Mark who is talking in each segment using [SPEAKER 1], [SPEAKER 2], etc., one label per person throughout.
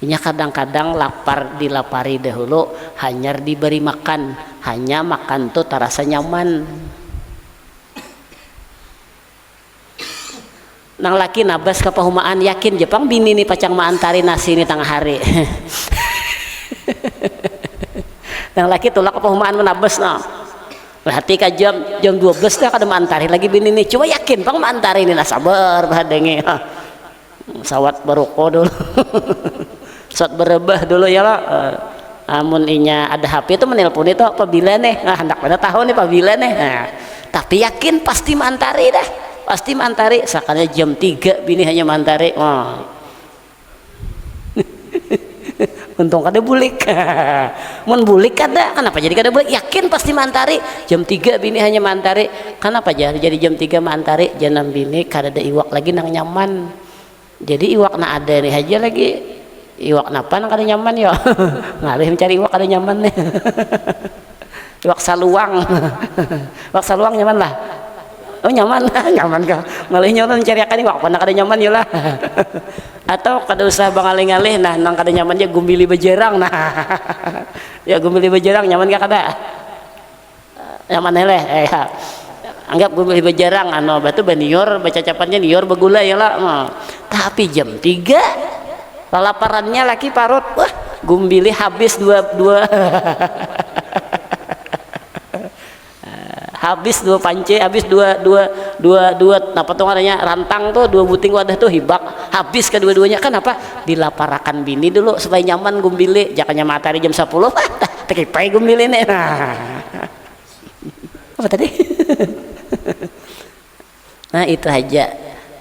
[SPEAKER 1] Nya kadang-kadang lapar dilapari dahulu, hanya diberi makan, hanya makan tuh terasa nyaman. Nang laki nabas kapahumaan yakin Jepang bini nih pacang maantari nasi ini tengah hari. Nang laki tulak kapahumaan menabas no. Berarti ka jam 12 dah kada maantari lagi bini nih. Coba yakin pang maantari ini nah sabar bahadengi. Sawat baroko dulu. Sawat berebah dulu ya lah. Amun inya ada HP itu menelpon itu apabila nih. Nah, hendak pada tahu nih apabila nih. Nah, tapi yakin pasti maantari dah. Pasti mantari, sakanya jam 3 bini hanya mantari. Untung kada bulik. Mun bulik kada, kenapa jadi kada bulik? Yakin pasti mantari. Jam 3 bini hanya mantari. Kenapa jadi jam 3 mantari? Jangan bini kada ada iwak lagi nang nyaman. Jadi iwak na ada nih aja lagi. Iwak napa nang kada nyaman ya? Ngalih mencari iwak kada nyaman nih. Iwak saluang. Iwak saluang nyaman lah. Oh nyaman, nyaman kah? Ngalih nyaman mencari akan iwak pana kada nyaman ya lah. Atau kada usah bangalih-ngalih nah nang kada nyaman dia gumbili bejerang nah. Ya gumbili bejerang nyaman kah kada? Nyaman eleh ya. Anggap gumbili bejerang anu batu banior baca capannya nior begula ya lah. Tapi jam 3 lalaparannya laki parut. Wah, gumbili habis dua habis 2 panci, habis dua apa tuh namanya rantang tuh 2 buting wadah tuh hibak habis kedua-duanya. Kan apa dilaparakan bini dulu supaya nyaman gumbili jakanya matahari jam 10 tekipai gumbili nih apa tadi. Nah itu aja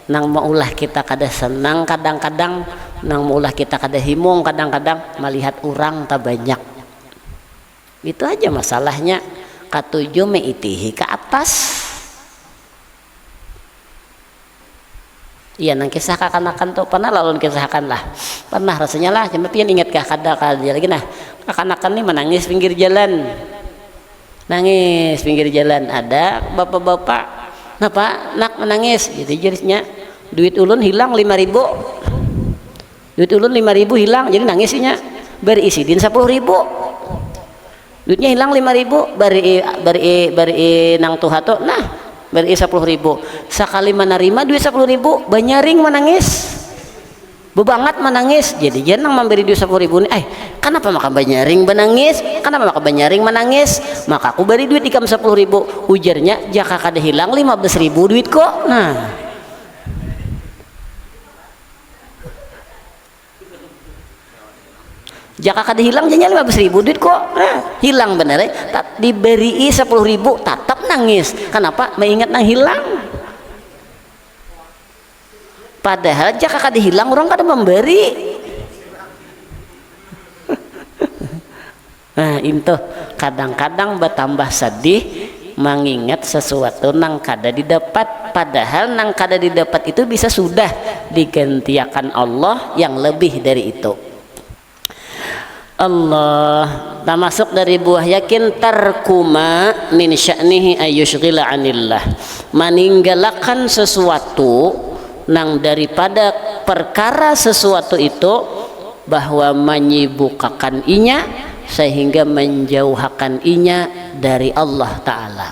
[SPEAKER 1] nang maulah kita kada senang kadang-kadang, nang maulah kita kada himung kadang-kadang melihat orang tak banyak. Itu aja masalahnya. Katujuh meitihi ke atas. Iya nang kisah kakanakan tuh pernah lalu kisahkan lah. Pernah rasanya lah, cuma pian ingat kah kada lagi nah. Kakanakan nih menangis pinggir jalan. Nangis pinggir jalan ada bapak-bapak. Napa nak menangis? Jadi jerisnya duit ulun hilang 5.000. Duit ulun 5.000 hilang, jadi nangisnya. Beri isidin 10.000. Duitnya hilang 5.000 bari nang tuhato nah bari 10.000 sakali menerima duit 10.000 banyaring menangis bebangat menangis. Jadi jangan memberi duit 10.000 nih kenapa maka banyaring menangis, kenapa maka banyaring menangis, maka aku beri duit ikam 10.000 ujarnya jaka kada hilang 15.000 duit kok. Nah jaka kada hilang jadinya 15.000 duit kok. Hilang bener tak diberi 10.000 tetap nangis. Kenapa? Mengingat nang hilang. Padahal jaka kada hilang orang kada memberi. Nah itu kadang-kadang bertambah sedih mengingat sesuatu nang kada didapat. Padahal nang kada didapat itu bisa sudah digantiakan Allah yang lebih dari itu. Allah termasuk dari buah yakin tarkuma min sya'nihi ayyushghila anillah, meninggalkan sesuatu nang daripada perkara sesuatu itu bahwa menyibukkan inya sehingga menjauhkan inya dari Allah Ta'ala.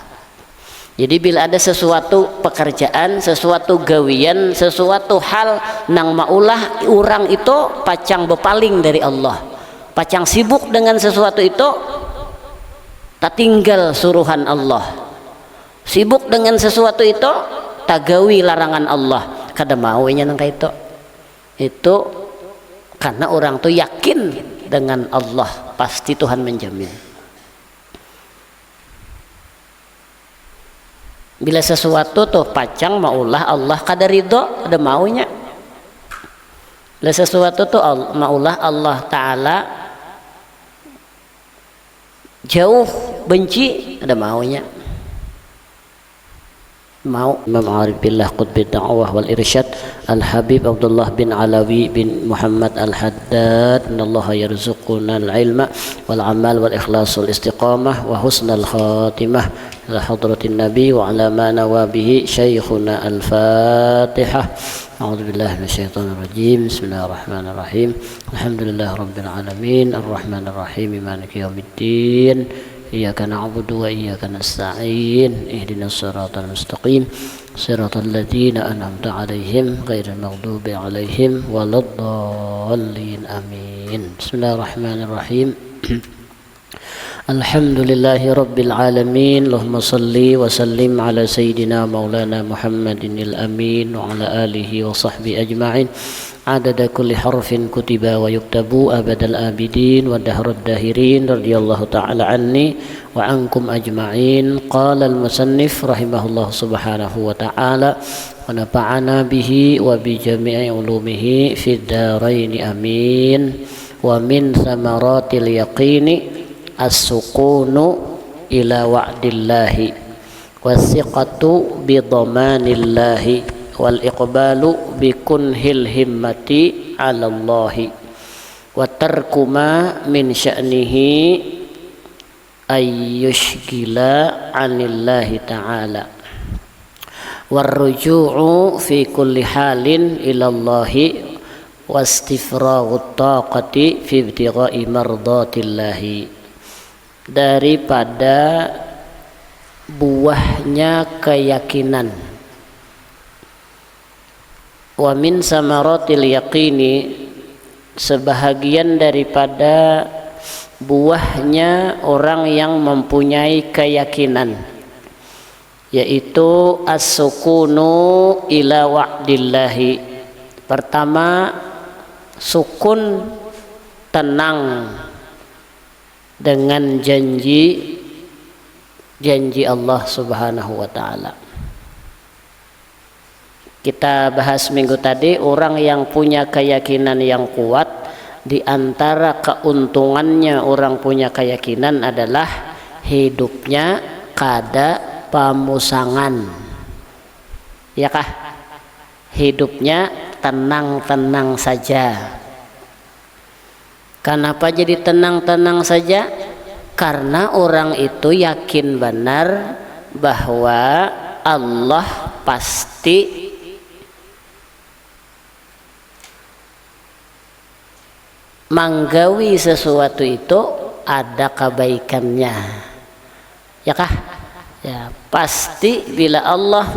[SPEAKER 1] Jadi bila ada sesuatu pekerjaan, sesuatu gawian, sesuatu hal nang maulah orang itu pacang bepaling dari Allah, pacang sibuk dengan sesuatu itu, tak tinggal suruhan Allah. Sibuk dengan sesuatu itu, tagawi larangan Allah. Kada maunya nang itu. Itu karena orang tuh yakin dengan Allah, pasti Tuhan menjamin. Bila sesuatu tuh pacang maulah Allah kada ridho, kada maunya. Bila sesuatu tuh maulah Allah Ta'ala jauh benci, ada maunya. Mau Imam Arif Billah Qutbi Da'wah wal Irsyad Al-Habib Abdullah bin Alawi bin Muhammad Al-Haddad innallaha yarzuquna al-ilma wal amal wal ikhlas wal istiqamah wa husnal khatimah ila hadratin nabi wa ala ma nawabihi syekhuna al-fatihah. أعوذ بالله من الشيطان الرجيم. بسم الله الرحمن الرحيم. الحمد لله رب العالمين الرحمن الرحيم مالك يوم الدين إياك نعبد وإياك نستعين اهدنا الصراط المستقيم صراط الذين أنعمت عليهم غير المغضوب عليهم ولا الضالين آمين. بسم الله الرحمن الرحيم. الحمد لله رب العالمين. اللهم صل وسلم على سيدنا مولانا محمد الأمين وعلى آله وصحبه أجمعين عدد كل حرف كتب ويكتب أبد الآبدين ودهر الداهرين رضي الله تعالى عني وعنكم أجمعين. قال المصنف رحمه الله سبحانه وتعالى ونفعنا به وبجميع علومه في الدارين آمين. ومن ثمرات اليقين as-sukunu ila wa'dillahi was-siqatu bi dhamanillahi wal iqbalu bi kunhil himmati 'ala Allahi wa tarku ma min sya'nihi ayyushgila 'anillahi ta'ala warruju'u fi kulli halin ila Allahi wastifraghu taqati fi ibtigha'i mardatillahi. Daripada buahnya keyakinan. Wa min samaratil yaqini, sebahagian daripada buahnya orang yang mempunyai keyakinan, yaitu as-sukunu ila wa'dillahi. Pertama, sukun, tenang dengan janji Allah Subhanahu wa ta'ala. Kita bahas minggu tadi, orang yang punya keyakinan yang kuat, di antara keuntungannya orang punya keyakinan adalah hidupnya kada pamusangan. Ya kah? Hidupnya tenang-tenang saja. Kenapa jadi tenang-tenang saja? Karena orang itu yakin benar bahwa Allah pasti menggawi sesuatu itu ada kebaikannya. Ya kah? Ya, pasti bila Allah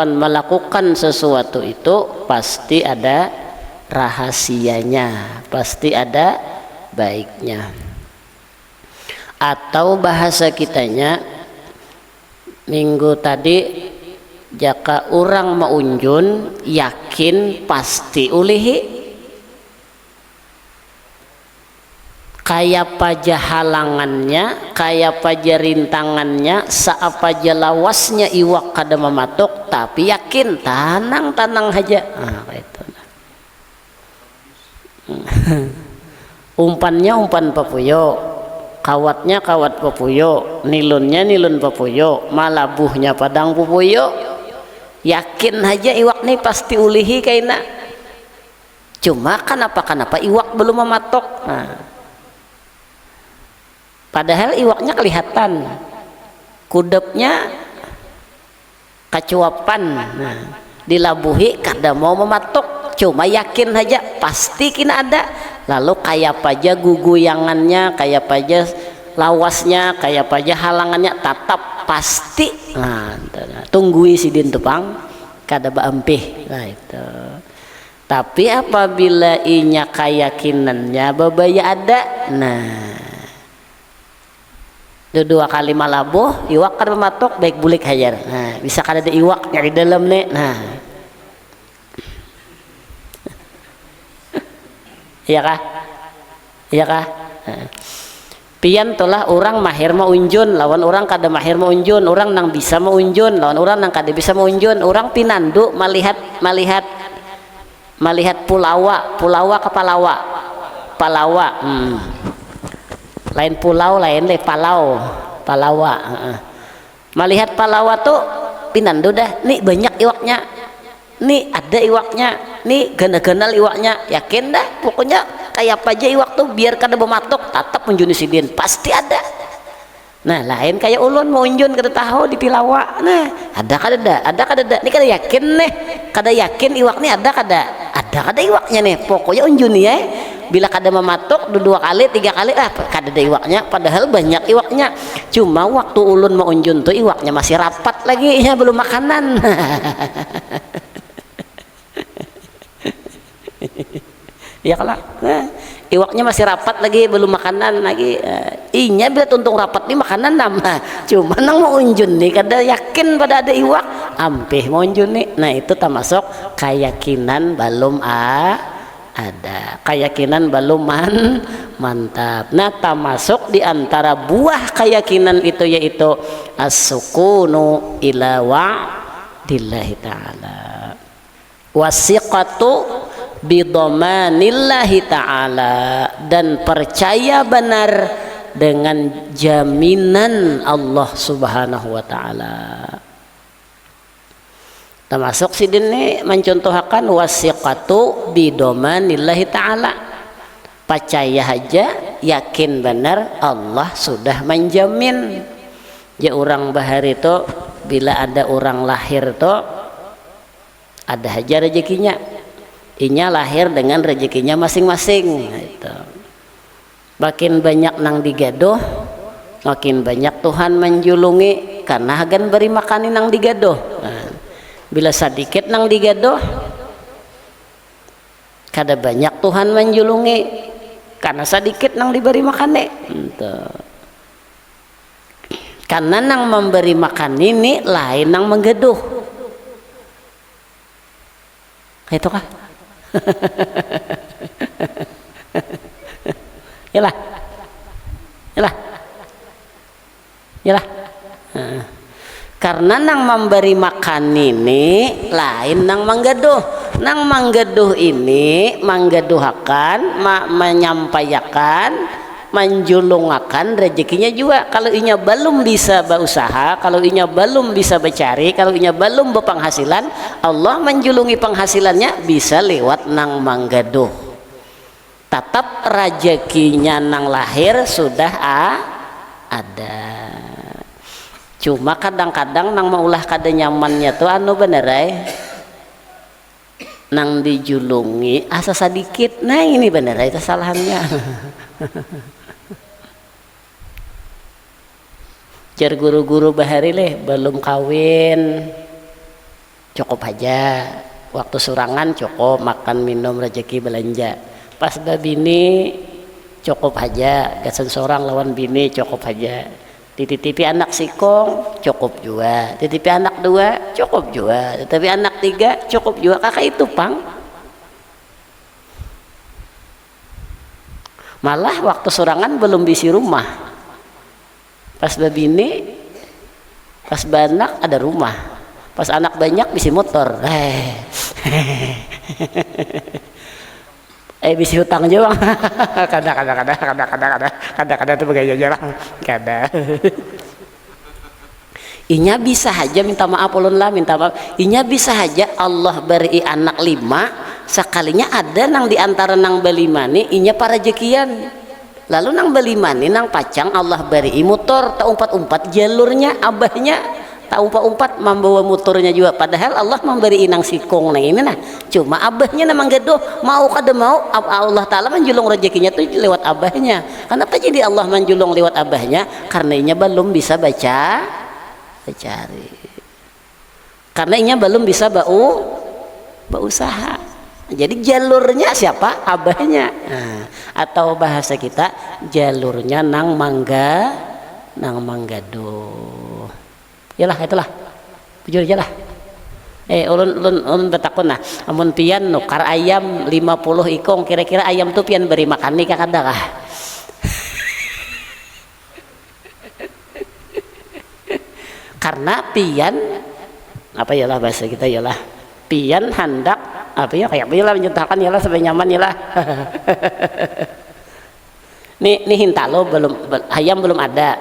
[SPEAKER 1] melakukan sesuatu itu pasti ada rahasianya, pasti ada baiknya. Atau bahasa kitanya minggu tadi, jika orang maunjun yakin pasti ulihi, kaya paja halangannya, kaya paja rintangannya, saapaja lawasnya iwak kada mematok, tapi yakin tanang aja. Itu. Umpannya umpan papuyo, kawatnya kawat papuyo, nilunnya nilun papuyo, malabuhnya padang papuyo, yakin aja iwak nih pasti ulihi kaina. Cuma kenapa iwak belum mematok. Padahal iwaknya kelihatan, kudepnya kacuapan, dilabuhi kada mau mematok, cuma yakin aja pasti kena ada. Lalu kayak aja guguyangannya, kayak aja lawasnya, kayak aja halangannya, tetap pasti. Tunggui sidin tupang kada baampih. Itu. Tapi apabila inya keyakinannya babaya ada, dua kali malabuh iwak kada mematok, baik bulik hajar. Bisa kada ada iwak nyari dalam nih. Iya kah? Iya kah? Pian tolah orang mahir mau unjun lawan orang kada mahir mau unjun, orang nang bisa mau unjun lawan orang nang kada bisa mau unjun. Orang pinandu melihat pulawa ke palawa. Lain pulau lain deh palawa. Melihat palawa tuh pinandu dah, nih banyak iwaknya, nih ada iwaknya, nih gana-ganal iwaknya, yakin dah pokoknya kayak apa aja iwak tuh biar kada bermatok tetap menjuni sidin pasti ada. Nah lain kayak ulun mau unjun kada tahu di Tilawa. Nah ada kada ini kada yakin nih, kada yakin iwak nih ada kada iwaknya nih, pokoknya unjun ya. Bila kada mematuk 2 kali 3 kali kada ada iwaknya, padahal banyak iwaknya. Cuma waktu ulun mau unjun tuh iwaknya masih rapat lagi ya, belum makanan. Ya kalau iwaknya masih rapat lagi, belum makanan lagi. Inya bila tuntung rapat nih makanan nama. Cuma nang mau unjun nih kada yakin pada ada iwak, ampih mau unjun nih. Nah itu termasuk keyakinan belum ada, keyakinan belum mantap. Nah termasuk diantara buah keyakinan itu yaitu as-sukunu ila wa'dillahi ta'ala, wasiqatu bidomanillahi ta'ala, dan percaya benar dengan jaminan Allah subhanahu wa ta'ala. Termasuk sidin ini mencontohkan wasiqatu bidomanillahi ta'ala, percaya aja yakin benar Allah sudah menjamin. Ya orang bahar itu bila ada orang lahir tuh ada aja rezekinya, inya lahir dengan rezekinya masing-masing. Itu makin banyak nang digaduh makin banyak Tuhan menjulungi, karena agan beri makanin nang digaduh. Bila sedikit nang digaduh kada banyak Tuhan menjulungi, karena sedikit nang diberi makan karena nang memberi makan ini lain nang menggaduh. Itu kah? Yalah karena nang memberi makan ini lain nang menggaduh. Nang menggaduh ini menggaduhakan, menyampaikan, menjulungakan rezekinya juga. Kalau inya belum bisa berusaha, kalau inya belum bisa bercari, kalau inya belum berpenghasilan, Allah menjulungi penghasilannya bisa lewat nang menggaduh. Tetap rezekinya nang lahir sudah ada. Cuma kadang-kadang nang maulah kada nyamannya tuh bener nang dijulungi asa sedikit. Nah ini bener itu kesalahannya. Jar guru-guru bahari belum kawin cukup aja, waktu surangan cukup makan minum rezeki belanja, pas babini cukup aja, gasan seorang lawan bini cukup aja, titipi anak sikong cukup juga, titipi anak 2 cukup juga, tetapi anak 3 cukup juga. Kakak itu pang malah waktu surangan belum bisi rumah, pas babini pas banak ada rumah, pas anak banyak bisi motor. Bisi hutang juga. Kada tuh begaya jarang. Kada. Inya bisa aja minta maaf ulun lah, minta maaf. Inya bisa aja Allah beri anak 5, sekalinya ada nang diantara nang belimani inya para rezekian. Lalu nang belimani nang pacang Allah beri motor, tak umpat-umpat jalurnya abahnya. Tak umpat-umpat membawa motornya juga, padahal Allah memberi inang sikong nang ini nah. Cuma abahnya namang gaduh, mau kada mau Allah Ta'ala menjulung rezekinya tuh lewat abahnya. Kenapa jadi Allah menjulung lewat abahnya? Karena inya belum bisa cari, karena inya belum bisa berusaha. Jadi jalurnya siapa? Abahnya. Atau bahasa kita jalurnya nang manggaduh. Yalah itulah jujur aja lah. Ulun betakun nah, amun pian nukar ayam 50 ikong, kira-kira ayam tuh pian beri makan nih kada kah? Karena pian apa yalah bahasa kita yalah, pian hendak apa ya kayak yalah mencontohkan yalah sampai nyaman yalah. nih hintalo ayam belum ada,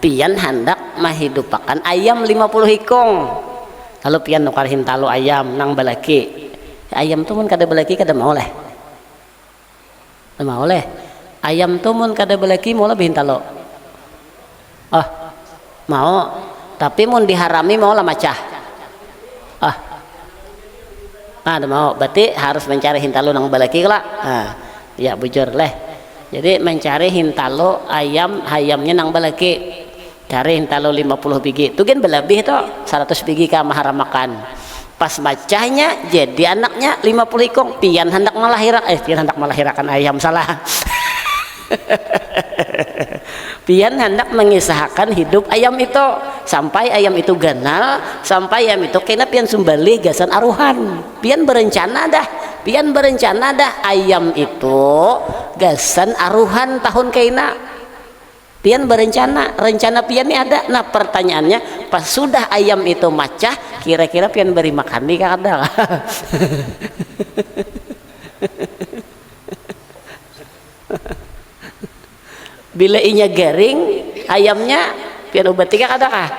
[SPEAKER 1] pian hendak menghidupakan ayam 50 ikong. Lalu pian nukar hintalo ayam nang balaki, ayam tuh mun kada balaki kada mau leh, ayam tuh mun kada balaki mau lebih hintalo mau, tapi mun diharami mau lah macah ada mau, berarti harus mencari hintalo nang balaki lah. Ya bujur leh, jadi mencari hintalo ayamnya nang balaki, cari hintalo 50 biji itu kan berlebih tuh 100 biji ka mahara makan. Pas macahnya jadi anaknya 50 ikong, pian hendak melahirkan ayam salah. Pian hendak mengisahkan hidup ayam itu sampai ayam itu ganal, sampai ayam itu kena pian sumbali gasan aruhan. Pian berencana dah ayam itu gasan aruhan tahun kena. Pian rencana pian ini ada. Nah pertanyaannya, pas sudah ayam itu macah, kira-kira pian beri makan di kada? Bila inya garing ayamnya pian obati kada kah?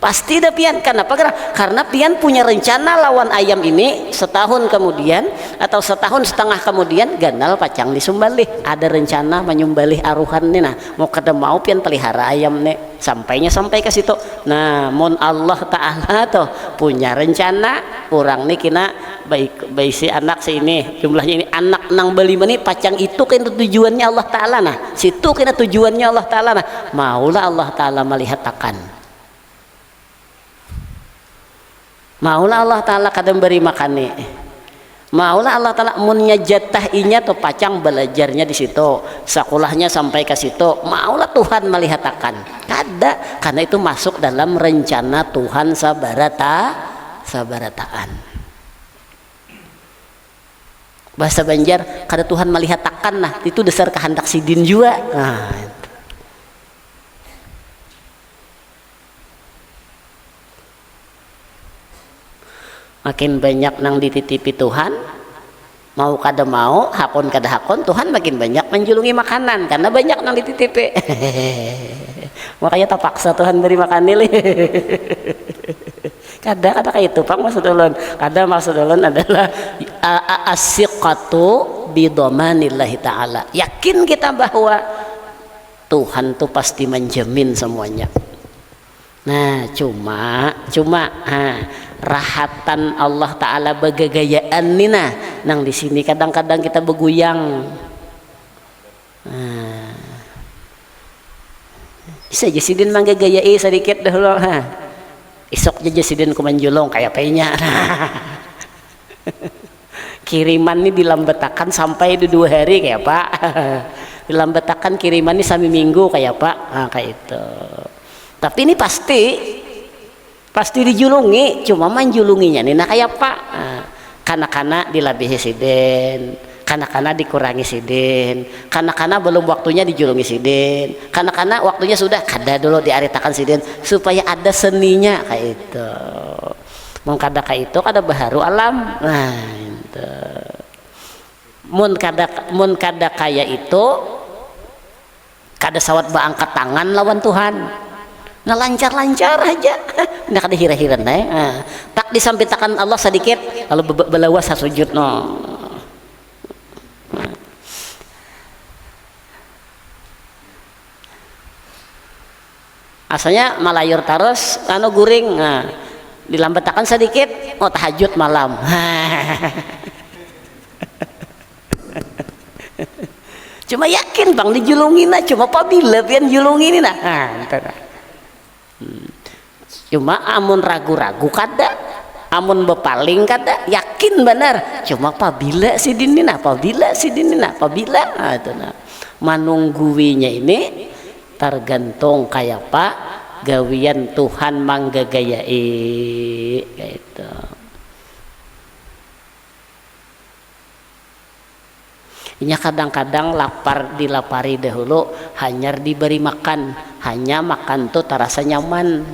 [SPEAKER 1] Pasti dah pian. Kenapa? Karena pian punya rencana lawan ayam ini setahun kemudian atau setahun setengah kemudian ganal pacang disumbalih. Ada rencana menyumbalih aruhan nih. Nah mau kada mau pian pelihara ayam nih sampai ke situ. Nah mon Allah Ta'ala tuh punya rencana orang nih kena baik si anak sini jumlahnya ini anak nang beli meni pacang itu kena tujuannya Allah Ta'ala. Nah situ kena tujuannya Allah Ta'ala. Nah maulah Allah Ta'ala melihat akan, maulah Allah Ta'ala kadang beri makan nih, maulah Allah Ta'ala munnya jatah inya tuh pacang belajarnya di situ, sekolahnya sampai ke situ, maulah Tuhan melihat akan kada, karena itu masuk dalam rencana Tuhan sabarataan. Bahasa Banjar kada Tuhan melihat akan, nah itu dasar kehendak sidin juga. Nah, makin banyak nang dititipi Tuhan, mau kada mau, hakon kada hakon, Tuhan makin banyak menjulungi makanan karena banyak nang dititipi. Makanya terpaksa Tuhan beri makan nilai. Kada kayak itu pak maksud ulun. Kada maksud ulun adalah as-siqatu bidomanillahi ta'ala, yakin kita bahwa Tuhan tuh pasti menjamin semuanya. Nah cuma rahatan Allah Ta'ala bagagayaan nina nang di sini kadang-kadang kita beguyang. Bisa jasidin manggagayai sedikit dahulu. Isok jasidin kumanjulong kayak penya. Kiriman ini dilambetakan sampai 2 hari kayak pak. Dilambetakan kiriman ini sampai minggu kayak pak. Nah, kayak itu. Tapi ini pasti dijulungi, cuma manjulunginya nih nah kayak pak. Kana-kana dilabihi siden, kana-kana dikurangi siden, kana-kana belum waktunya dijulungi siden, kana-kana waktunya sudah kada dulu diaritakan siden supaya ada seninya kayak itu. Mun kada kayak itu kada baharu alam. Nah itu. Mun kada kayak itu kada sawat baangkat tangan lawan Tuhan. Nah lancar-lancar aja, nggak ada hira-hira tak disampitakan Allah sedikit lalu belawas sujud no. Asalnya malayur terus guring, dilambetakan sedikit mau tahajud malam. Cuma yakin bang dijulungin cuma apabila pian julungin cuma amun ragu-ragu kada, amun bepaling kada, yakin benar cuma apabila apabila itu manungguinya ini tergantung kayak pak gawian Tuhan manggagayai kayak itu. Inya kadang-kadang lapar dilapari dahulu hanya diberi makan, hanya makan tuh terasa nyaman.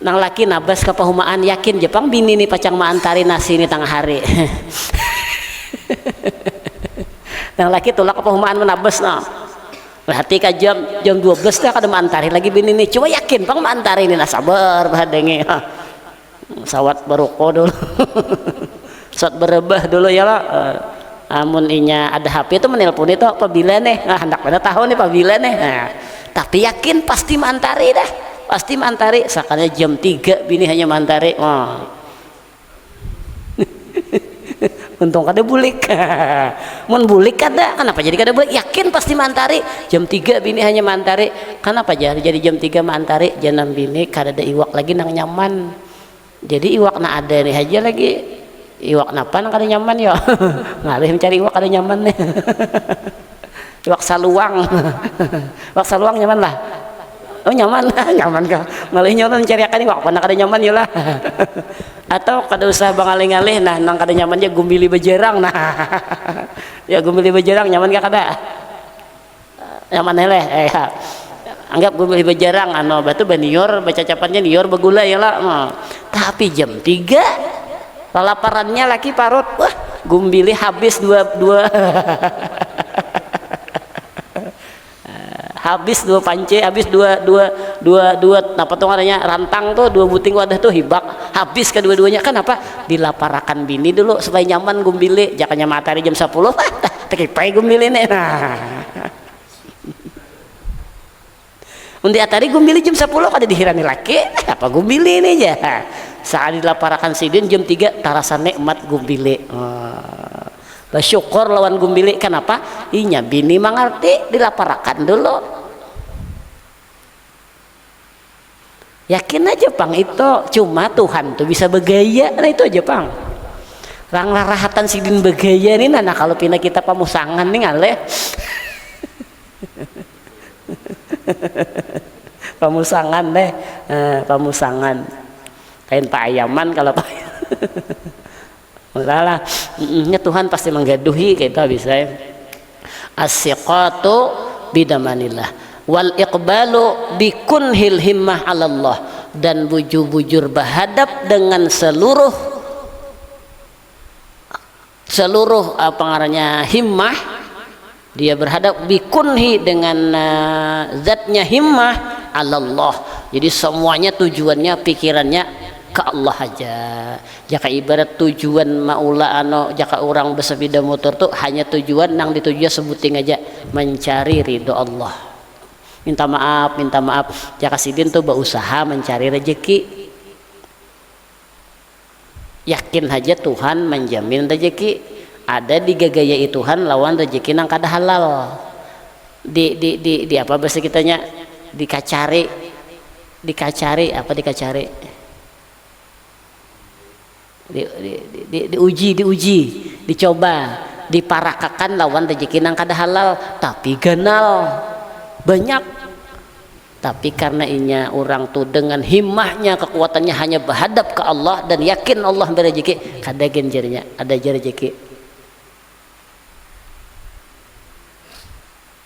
[SPEAKER 1] Nang laki nabas kepahumaan yakin Jepang bini nih pacang maantari nasi ini tengah hari. Nang laki tulak kepahumaan menabas no. Berarti ka jam 12 dah kada maantari lagi bini nih. Cuma yakin bang maantari ini nah sabar bahadengi. Sawat baroko dulu. Sok berebah dulu ya lah. Amun inya ada HP itu menelpon itu apabila nih, nah hendak pada tahu nih apabila nih. Nah, tapi yakin pasti mantari dah, pasti mantari. Sakanya jam 3 bini hanya mantari. Oh. Untung kada bulik. Mun bulik kada, kenapa jadi kada bulik? Yakin pasti mantari. Jam 3 bini hanya mantari. Kenapa jadi jam 3 mantari? Jangan bini kada ada iwak lagi nang nyaman. Jadi iwak na ada nih aja lagi. Iwak napa nang kada nyaman ya. Ngalih mencari iwak kada nyaman nih. Iwak saluang. Iwak saluang nyaman lah. Oh nyaman, nyaman kah? Ngalih nyaman mencari akan iwak pana kada nyaman ya lah. Atau kada usah bangalih-ngalih nah nang kada nyaman dia gumbili bejerang nah. Ya gumbili bejerang nyaman kah kada? Nyaman eleh ya. Anggap gumbili bejerang anu batu banior baca capannya nior begula ya lah. Tapi jam 3 lalaparannya laki parut wah gumbili habis dua habis 2 panci, habis dua apa tuh namanya rantang tuh 2 buting wadah tuh hibak habis kedua-duanya. Kan apa dilaparakan bini dulu supaya nyaman gumbili jakanya matahari jam 10 tekipai gumbili nih nah. Undi atari gumbili jam 10 kada dihirani laki apa gumbili nih ya saat dilaparakan sidin jam 3 tarasa nikmat gumbili. Bersyukur lawan gumbili. Kenapa? Inya bini mengerti dilaparakan dulu. Yakin aja pang itu cuma Tuhan tuh bisa bergaya. Nah itu aja pang. Rang larahatan sidin bergaya nih nah kalau pina kita pamusangan nih ngaleh. Pamusangan deh. Pamusangan. Kain pak ayaman kalau pak. Lah nya Tuhan pasti menggaduhi kita bisa as-siqatu bidamanillah wal iqbalu bikunhil himmah 'ala Allah dan bujur-bujur berhadap dengan seluruh apa ngarannya himmah. Dia berhadap bikunhi dengan zatnya himmah 'ala Allah. Jadi semuanya tujuannya pikirannya ke Allah aja. Jaka ibarat tujuan maula ano jaka orang bersepeda motor tuh hanya tujuan nang ditujuan sebuting aja mencari ridho Allah. Minta maaf jaka sidin tuh berusaha mencari rezeki. Yakin aja Tuhan menjamin rezeki. Ada di gagayai Tuhan lawan rezeki nang kada halal. Di apa bahasa kitanya dikacari diuji dicoba diparakakan lawan rezeki nang kada halal tapi ganal banyak. Tapi karena inya orang tuh dengan himmahnya kekuatannya hanya berhadap ke Allah dan yakin Allah beri rezeki kada genjernya ada rezeki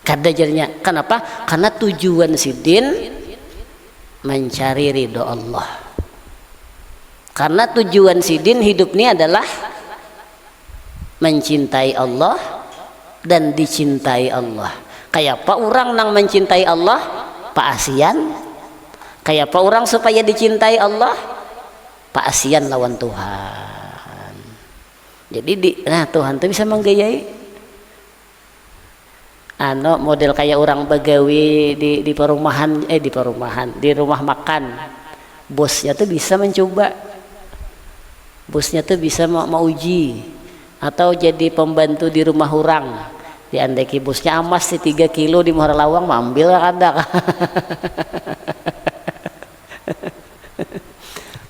[SPEAKER 1] kada jadinya. Kenapa? Karena tujuan sidin mencari ridho Allah. Karena tujuan sidin hidup ini adalah mencintai Allah dan dicintai Allah. Kayak apa orang nang mencintai Allah? Paasian. Kayak apa orang supaya dicintai Allah? Paasian lawan Tuhan. Jadi Tuhan tuh bisa menggayai. Model kayak orang begawi di perumahan di rumah makan. Bosnya tuh bisa mencoba. Bosnya tuh bisa mau uji atau jadi pembantu di rumah orang. Diandeki bosnya amas di 3 kilo di Muara Lawang ambil kada.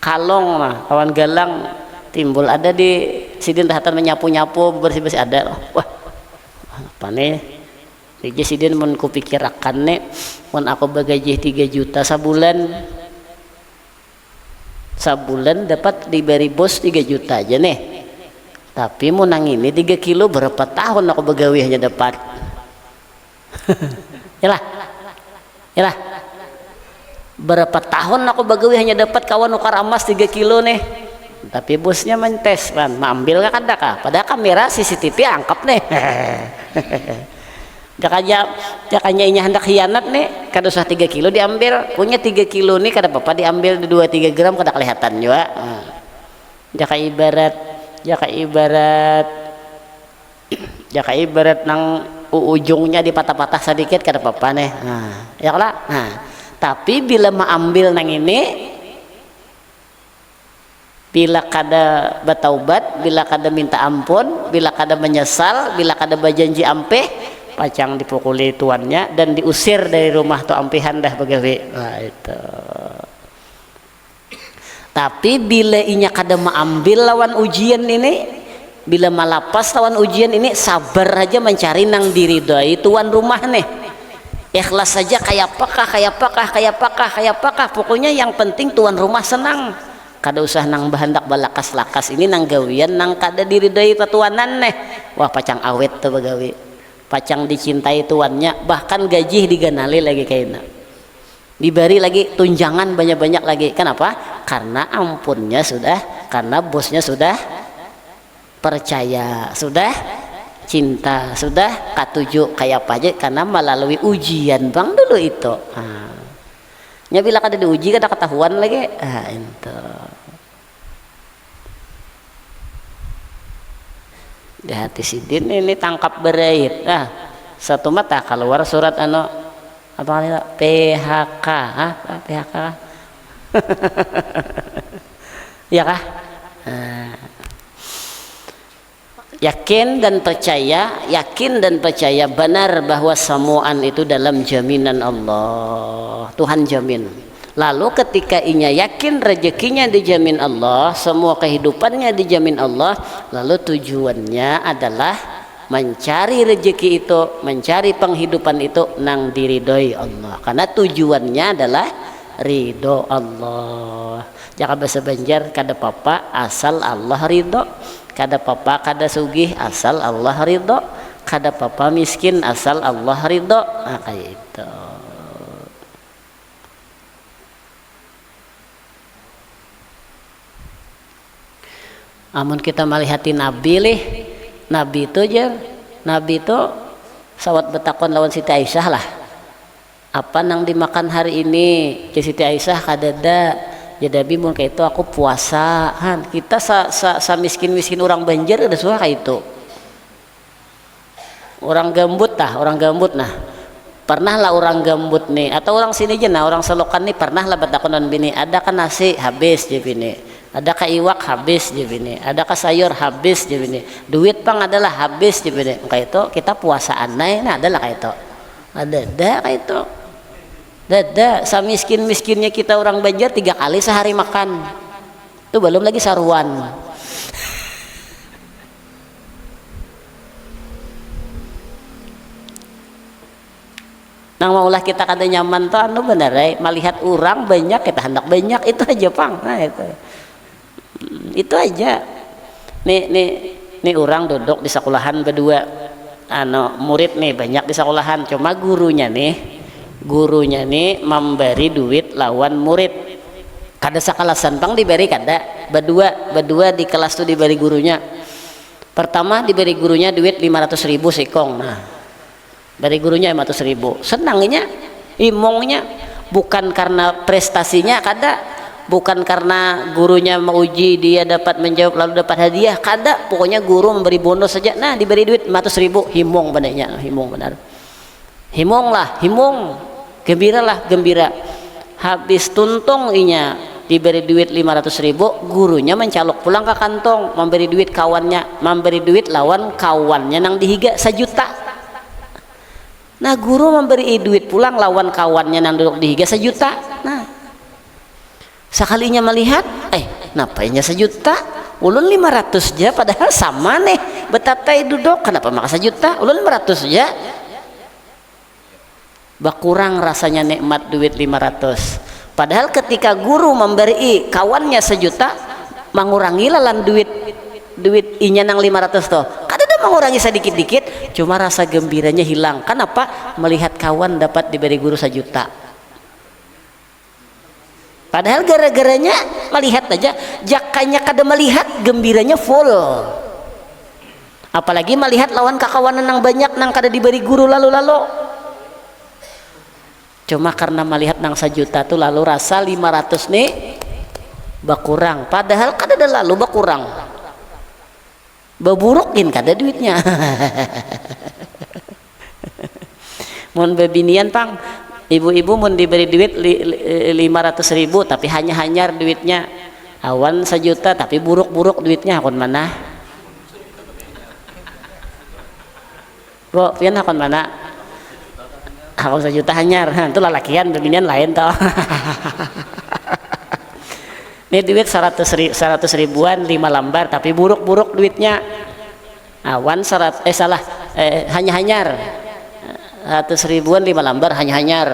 [SPEAKER 1] Kalong mah kawan galang timbul ada di sidin tahatan menyapu-nyapu bersih-bersih ada. Wah apa nih jadi sidin mun kupikirakan nih mun aku bagaji 3 juta sabulan dapat diberi bos 3 juta aja nih. Tapi mau nang ini 3 kilo berapa tahun aku begawi hanya dapat. Yalah. Berapa tahun aku begawi hanya dapat kawan nukar emas 3 kilo nih. Tapi bosnya mentes kan, ambil gak kada kah? Padahal kamera CCTV angkap nih. Jakanya ini hendak hianat nih, kada usah 3 kilo diambil. Punya 3 kilo nih kada apa-apa diambil 2-3 gram kada kelihatan juga. Jaka ibarat jaka ibarat nang ujungnya dipatah-patah sedikit kada apa-apa nih. Nah, ya lah. Nah, tapi bila mengambil nang ini, bila kada bertaubat, bila kada minta ampun, bila kada menyesal, bila kada berjanji ampeh, pacang dipukuli tuannya dan diusir dari rumah tu ampihan dah begawe. Nah, itu. Tapi bila inya kada mengambil lawan ujian ini, bila malapas lawan ujian ini, sabar aja mencari nang diridhoi tuan rumah nih. Ikhlas saja kayak apakah, pokoknya yang penting tuan rumah senang. Kada usah nang bahandak balakas-lakas ini nang gawian nang kada diridhoi tuanan nih. Wah pacang awet tuh begawi. Pacang dicintai tuannya, bahkan gaji diganali lagi kayaknya. Diberi lagi tunjangan banyak-banyak lagi. Kenapa? Karena ampunnya sudah, karena bosnya sudah percaya, sudah cinta, sudah katuju kayak apa aja, karena melalui ujian bang dulu itu. Nya bila kada diuji kada ketahuan lagi. Itu. Di hati sidin ini tangkap berait. Satu mata keluar surat apa kali PHK, PHK. Ya kah? Yakin dan percaya benar bahwa semuaan itu dalam jaminan Allah. Tuhan jamin. Lalu ketika inya yakin rezekinya dijamin Allah, semua kehidupannya dijamin Allah, lalu tujuannya adalah mencari rezeki itu, mencari penghidupan itu nang diridhoi Allah. Karena tujuannya adalah ridho Allah. Jaka bahasa Banjar kada papa asal Allah ridho, kada papa kada sugih asal Allah ridho, kada papa miskin asal Allah ridho. Nah, kayak itu. Amun kita melihati Nabi itu sawat betakon lawan Siti Aisyah lah, apa nang dimakan hari ini ke Siti Aisyah kadada jadi mun kayak itu aku puasa. Kita sa miskin orang Banjar udah suka kayak itu, orang gambut nah pernah lah orang gambut nih atau orang sini aja nah orang selokan nih pernah lah betakon dan bini ada kan nasi habis je bini, ada ka iwak habis je bini, ada ka sayur habis je bini, duit pang adalah habis je bini. Kayak itu kita puasa anai nah adalah kayak itu ada kayak itu dada miskinnya kita orang Banjar 3 kali sehari makan itu belum lagi saruan. Nang maulah kita kada nyaman tuh bener melihat orang banyak kita hendak banyak itu aja pang. Nah itu aja. Nih orang duduk di sekolahan berdua, murid nih banyak di sekolahan, cuma gurunya nih memberi duit lawan murid. Kada sakalasan pang diberi kada berdua di kelas tuh diberi gurunya. Pertama diberi gurunya duit 500.000 sekong. Nah dari gurunya 500.000, senangnya imongnya bukan karena prestasinya kada, bukan karena gurunya menguji dia dapat menjawab lalu dapat hadiah kada, pokoknya guru memberi bonus saja. Nah diberi duit 500.000 himong benernya, himong benar, himong gembira. Habis tuntung inya diberi duit 500.000, gurunya mencalok pulang ke kantong, memberi duit kawannya, memberi duit lawan kawannya nang dihiga 1 juta. Nah guru memberi duit pulang lawan kawannya nang duduk di higa 1 juta. Nah sekalinya melihat napainya 1 juta ulun 500 aja padahal sama nih betatai duduk kenapa maka 1 juta ulun 500 aja berkurang rasanya nikmat duit 500. Padahal ketika guru memberi kawannya 1 juta mengurangi lalan duit inya nang 500 tuh mengurangi sedikit-dikit, cuma rasa gembiranya hilang. Kenapa? Melihat kawan dapat diberi guru 1 juta. Padahal gara-garanya melihat aja, jakanya kada melihat gembiranya full. Apalagi melihat lawan kakawanan nang banyak nang kada diberi guru lalu. Cuma karena melihat nang 1 juta tuh lalu rasa 500 nih berkurang. Padahal kada ada lalu berkurang. beburukin kada duitnya. Mun bebinian pang ibu-ibu mun diberi duit 500.000 tapi hanya hanyar duitnya, awan 1 juta tapi buruk-buruk duitnya, akun mana bro pian akun mana akun 1 juta hanyar, itu lalakian bebinian lain toh. Ini duit 100 ribuan 5 lembar tapi buruk-buruk duitnya, awan hanya hanyar 100 ribuan 5 lembar hanya hanyar.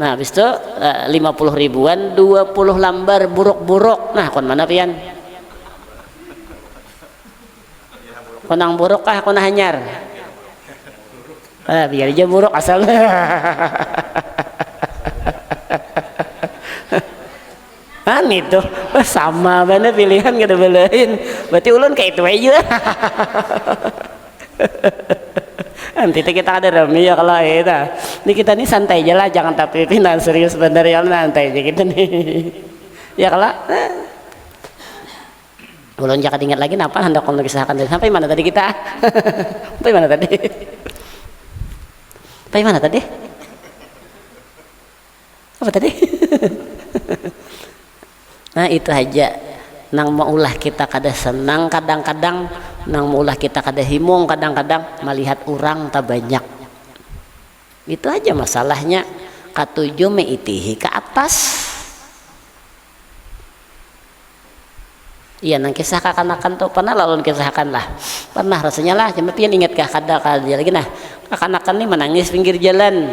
[SPEAKER 1] Nah habis itu 50 ribuan 20 lembar buruk-buruk. Nah kon mana pian konang buruk kah konang hanyar? Biar aja buruk asal. Itu sama bener pilihan gak ada belain, berarti ulun kayak itu aja. Nanti kita ada remi ya kalau ini kita nih santai aja lah, jangan tapi pindah serius bener ya, santai aja kita nih ya kalau ulun jangan ingat lagi napa hendak kalau kisahkan sampai mana tadi kita. Sampai mana tadi? Sampai mana tadi? Apa tadi? Nah itu aja nang maulah kita kada senang kadang-kadang, nang maulah kita kada himung kadang-kadang melihat orang tak banyak. Itu aja masalahnya. Katujuh meitihi ke atas. Iya nang kisah kekanakan tuh pernah lalu kisahkan lah, pernah rasanya lah, cuma pian ingat kah kada lagi nah kekanakan nih menangis pinggir jalan,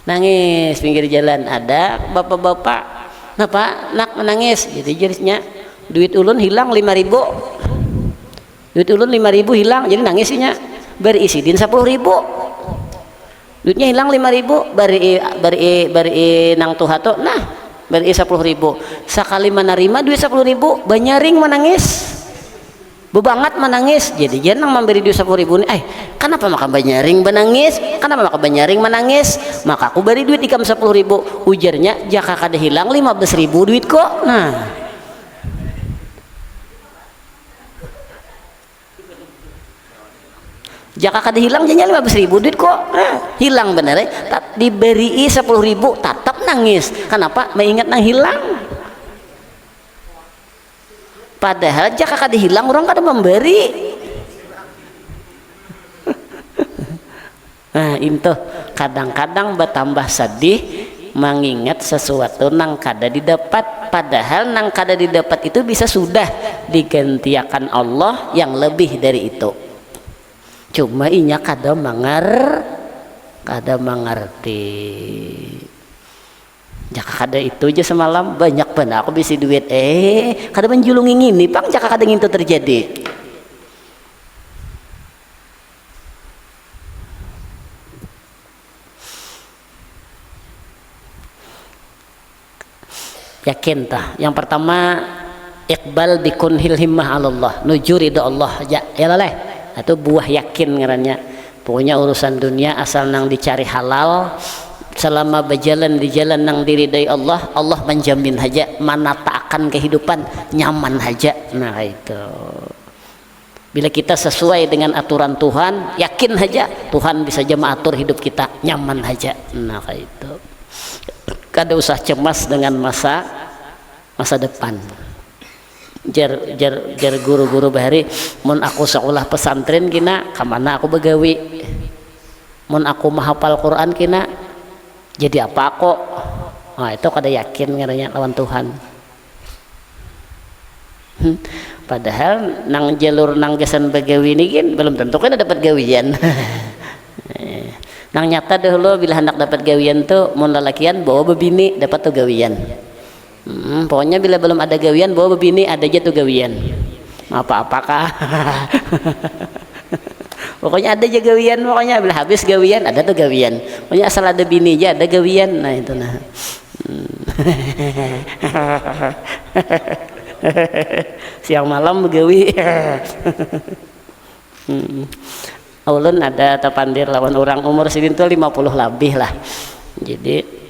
[SPEAKER 1] nangis pinggir jalan, ada bapak-bapak. Napa nak menangis? Jadi jerisnya duit ulun hilang 5.000. Duit ulun 5.000 hilang, jadi nangisnya beri isidin 10.000. Duitnya hilang 5.000, beri nang tuhato. Nah, beri 10.000. Sekali menerima duit 10.000, banyaring menangis. Bebangat menangis, jadi jangan memberi duit 10.000 nih. Kenapa maka banyaring menangis? Kenapa maka banyaring menangis? Maka aku beri duit ikam 10.000. Ujarnya jaka kada hilang 15.000 duit kok. Nah, jaka kada hilang jadinya 15.000 duit kok. Nah, hilang bener diberi 10.000 tetap nangis. Kenapa? Mengingat nang hilang. Padahal jika kada hilang orang kada memberi. Nah itu kadang-kadang bertambah sedih mengingat sesuatu nang kada didapat, padahal nang kada didapat itu bisa sudah digantiakan Allah yang lebih dari itu. Cuma inya kada mengerti. Jaka kada itu aja semalam banyak benar aku bisa duit kada menjulungi ini pang jaka kada itu terjadi. Yakin tah yang pertama iqbal bikunhil himmah Allah, nuju ridha Allah aja ya laleh itu buah yakin ngarannya. Pokoknya urusan dunia asal nang dicari halal, selama berjalan di jalan nang diridai Allah, Allah menjamin saja menatakan kehidupan nyaman saja. Nah itu bila kita sesuai dengan aturan Tuhan, yakin saja Tuhan bisa aja mengatur hidup kita nyaman saja. Nah itu kada usah cemas dengan masa depan. Jar guru-guru bahari mun aku sekolah pesantren kina kamana aku begawi, mun aku menghafal Quran kina jadi apa kok. Nah itu kada yakin ngaranya lawan Tuhan. Padahal nang jalur nang kesan begawi ini kan belum tentu kan dapat gawian. Nang nyata dahulu bila hendak dapat gawian tuh mun lalakian bawa bebini dapat tuh gawian. Pokoknya bila belum ada gawian bawa bebini ada aja tuh gawian. Apa-apakah? Pokoknya ada aja gawian, pokoknya bila habis gawian ada tuh gawian. Pokoknya asal ada bini aja ada gawian. Nah itu nah. Siang malam begawi. Ulun ada tapandir lawan orang umur sini tuh 50 lebih lah. Jadi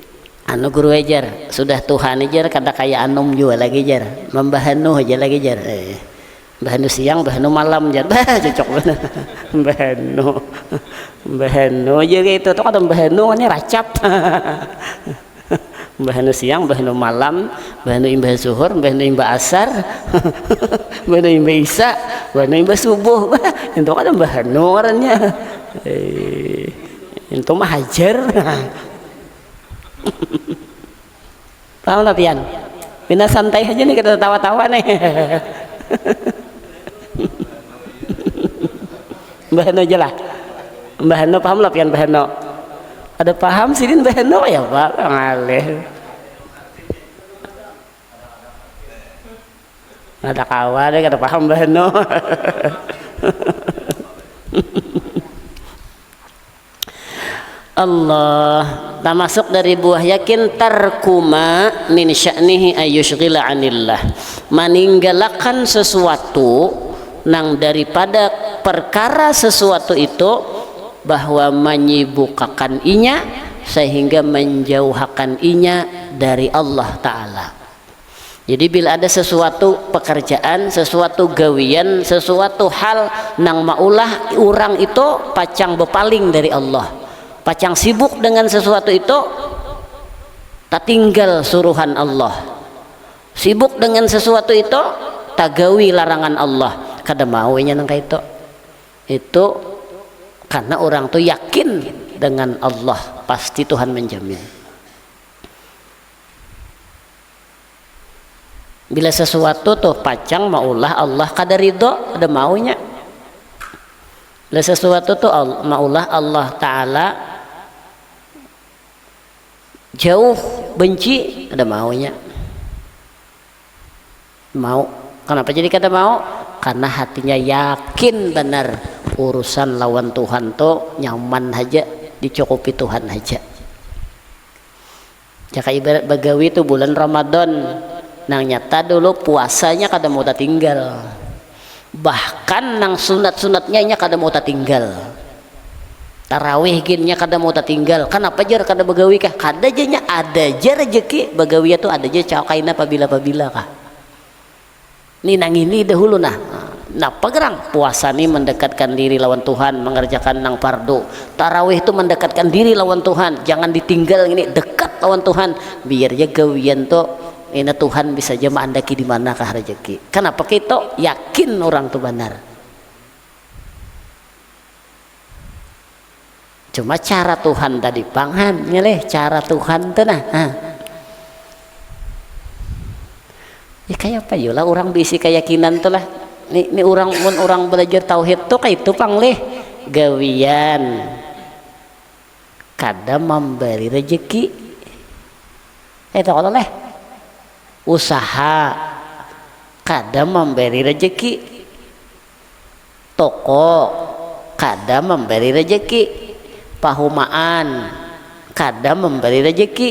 [SPEAKER 1] anu guru ajar sudah Tuhan ajar kada kayak anum juga lagi jar, membahanu aja lagi jar. Mbah Hanu siang, Mbah Hanu malam jan. Bah cocok bener. Mbah Hanu. Mbah Hanu jadi itu tuh kata Mbah Hanu nya racap. Mbah Hanu siang, Mbah Hanu malam, Mbah Hanu imbah zuhur, Mbah Hanu imbah asar, Mbah Hanu imbah isya, Mbah Hanu imbah subuh. Itu kata Mbah Hanu orangnya. Itu mah hajar. Paham lah pian? Bina santai aja nih kita tawa-tawa nih. Mbah Hanu aja lah. Mbah Hanu paham lah pian Mbah Hanu. Ada paham sih Mbah Hanu ya Pak ngalih. Ada kawan deh kada paham Mbah Hanu. Allah termasuk dari buah yakin tarkuma min sya'nihi ayyushghila anillah, meninggalkan sesuatu nang daripada perkara sesuatu itu bahwa menyibukkan inya sehingga menjauhkan inya dari Allah Ta'ala. Jadi bila ada sesuatu pekerjaan, sesuatu gawian, sesuatu hal nang maulah orang itu pacang bepaling dari Allah, pacang sibuk dengan sesuatu itu, tak tinggal suruhan Allah, sibuk dengan sesuatu itu, tak gawi larangan Allah, kada maunya nang itu karena orang tuh yakin dengan Allah pasti Tuhan menjamin. Bila sesuatu tuh pacang maulah Allah kada ridho, ada maunya. Bila sesuatu tuh maulah Allah Ta'ala jauh benci, ada maunya. Mau. Kenapa jadi kata mau? Karena hatinya yakin benar urusan lawan Tuhan tuh nyaman aja, dicukupi Tuhan aja. Jaka ibarat bagawi itu bulan Ramadan, nang nyata dulu puasanya kada mau tinggal, bahkan nang sunat-sunatnya nya kada mau tinggal, tarawih ginnya kada mau tinggal. Kenapa jar kada bagawi kah? Kada janya ada jar rezeki bagawi itu ada aja cakaina pabila kah. Ini nang ini dahulu nah pagerang puasa nih mendekatkan diri lawan Tuhan, mengerjakan nang fardu. Tarawih itu mendekatkan diri lawan Tuhan, jangan ditinggal ini, dekat lawan Tuhan biar ya gawian tuh ini Tuhan bisa aja mandaki di manakah rezeki. Kenapa kita yakin orang tuh benar. Cuma cara Tuhan tadi panghan nyeleh cara Tuhan tuh ya kayak apa lah orang bisi keyakinan tuh lah. Ini orang belajar tauhid tuh kayak itu pangleh gawian kada memberi rezeki. Itu kalau leh usaha kada memberi rezeki, toko kada memberi rezeki, pahumaan kada memberi rezeki,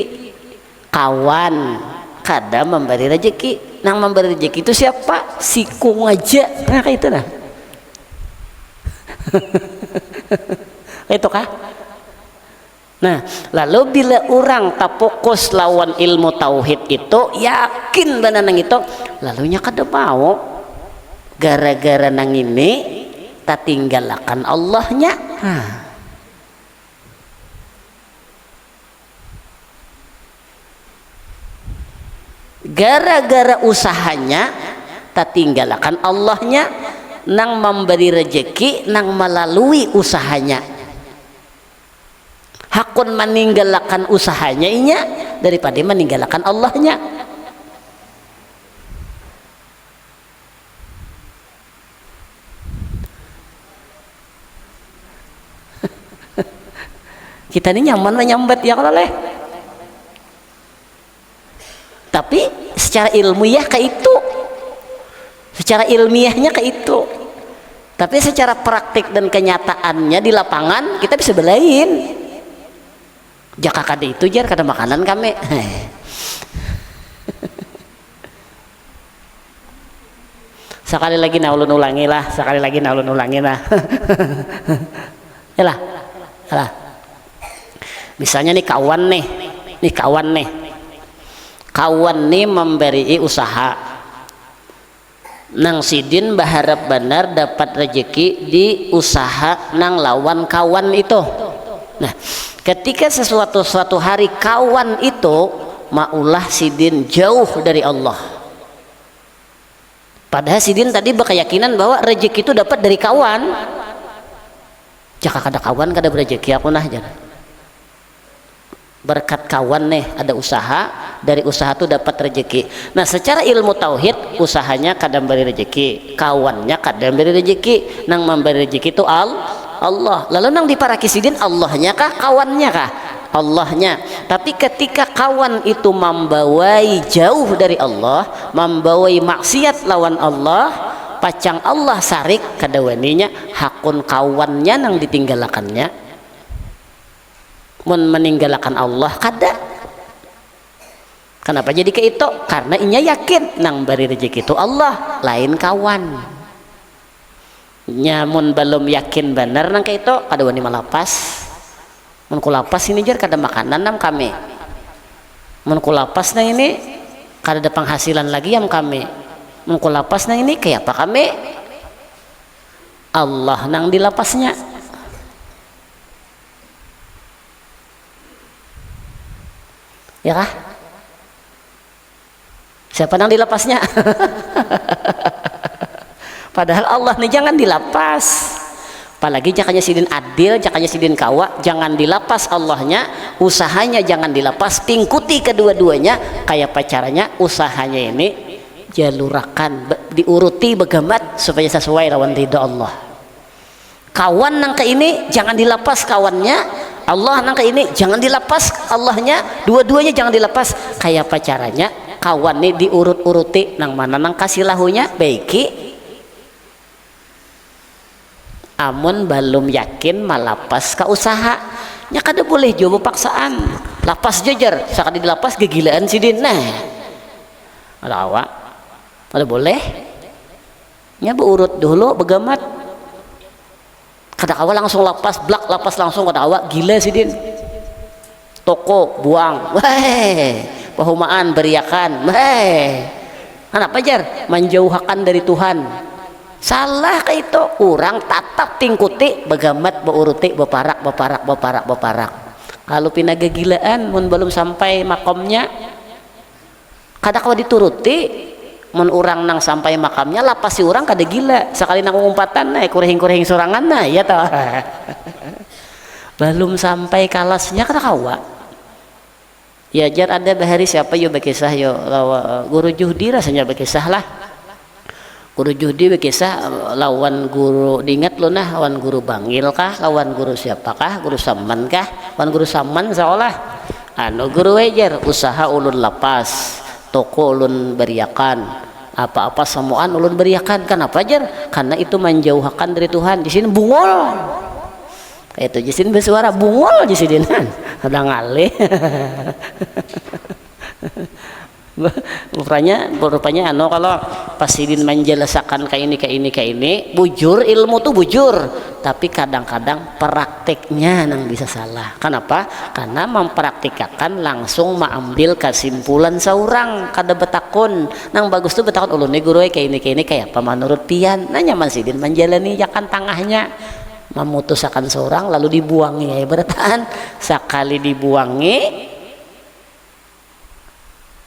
[SPEAKER 1] kawan kada memberi rezeki. Nang memberi rezeki itu siapa? Sikung aja. Nah kayak itu nah. Itu kah? Nah, lalu bila orang tak fokus lawan ilmu tauhid itu, yakin benar nang itu, lalunya kada mau gara-gara nang ini tak tinggalkan Allahnya. Gara-gara usahanya tak tinggalkan Allahnya, nang memberi rezeki nang melalui usahanya. Hakun meninggalkan usahanya inya daripada meninggalkan Allahnya. Kita ini nyaman menyambat ya kalau leh. Tapi secara ilmiah kayak itu, secara ilmiahnya kayak itu. Tapi secara praktik dan kenyataannya di lapangan kita bisa belain. Jaka kada itu jar kada makanan kami. Sekali lagi naulun ulangi lah, sekali lagi naulun ulangi lah. Yalah, yalah. Misalnya nih kawan nih memberi usaha, nang sidin berharap benar dapat rezeki di usaha nang lawan kawan itu. Nah, ketika suatu hari kawan itu maulah sidin jauh dari Allah, padahal sidin tadi berkeyakinan bahwa rezeki itu dapat dari kawan. Jika kada kawan kada berezeki aku nah jangan. Berkat kawan nih ada usaha, dari usaha itu dapat rezeki. Nah, secara ilmu tauhid usahanya kadang beri rezeki, kawannya kadang beri rezeki. Nang memberi rezeki itu Allah. Lalu nang di para kisidin Allahnya kah kawannya kah? Allahnya. Tapi ketika kawan itu membawai jauh dari Allah, membawai maksiat lawan Allah, pacang Allah sarik kadawaninya hakun kawannya nang ditinggalakannya. Meninggalkan Allah kada. Kenapa jadi ke itu? Karena inya yakin nang beri rezeki itu Allah, lain kawan. Nyamun belum yakin benar nang ke itu kada wani malapas. Mun kulapas ini jar kada makanan nam kami. Mun kulapas nang ini kada ada penghasilan lagi yang kami. Mun kulapas nang ini kayak apa kami? Allah nang dilapasnya. Ya kah? Siapa yang dilapasnya? Padahal Allah nih jangan dilapas. Apalagi jakanya sidin adil, jakanya sidin kawa, jangan dilapas Allahnya, usahanya jangan dilapas, tingkuti kedua-duanya. Kayak pacaranya, usahanya ini jalurakan, diuruti begamat supaya sesuai lawan ridho Allah. Kawan nang ke ini jangan dilapas kawannya, Allah nang ke ini jangan dilapas Allahnya, dua-duanya jangan dilapas. Kayak pacaranya, kawan nih diurut-uruti nang mana nang kasih lahunya baiki. Amun belum yakin malapas ke usaha nya kada boleh coba paksaan lapas jajar sakali dilapas kegilaan sidin nah ada awak ada boleh nya beurut dulu begamat kada awak langsung lapas blak lapas langsung kada awak gila sidin toko buang weh pahumaan beriakan weh anak pajar menjauhkan dari Tuhan. Salah kayak itu orang tatap tingkuti begamat beuruti beparak kalau pinagagilaan mun belum sampai makomnya kada kau dituruti mun orang nang sampai makamnya lapasi orang kada gila sekali nang umpatan nah kurehing sorangan nah ya toh belum sampai kalasnya kada kawa ya jar ada bahari siapa yo bekisah yo guru juhdi rasanya bekisah lah. Guru Juhdi berkisah lawan guru diingat lo nah lawan guru Bangil kah lawan guru siapakah guru Saman kah lawan guru Saman seolah anu guru wejer usaha ulun lapas toko ulun beriakan apa-apa semuaan ulun beriakan kenapa jar karena itu menjauhkan dari Tuhan. Di sini bungol kayak itu di sini bersuara bungol di sini ada ngalih rupanya anu kalau pasidin menjelasakan kayak ini bujur ilmu tuh bujur tapi kadang-kadang prakteknya nang bisa salah. Kenapa? Karena mempraktikkan langsung mengambil kesimpulan seorang kada betakun nang bagus tuh betakun ulun nih guru kayak ini kayak apa menurut pian nah nyaman sidin menjalani jakan tangahnya memutuskan seorang lalu dibuangi ya bertaan sekali dibuangi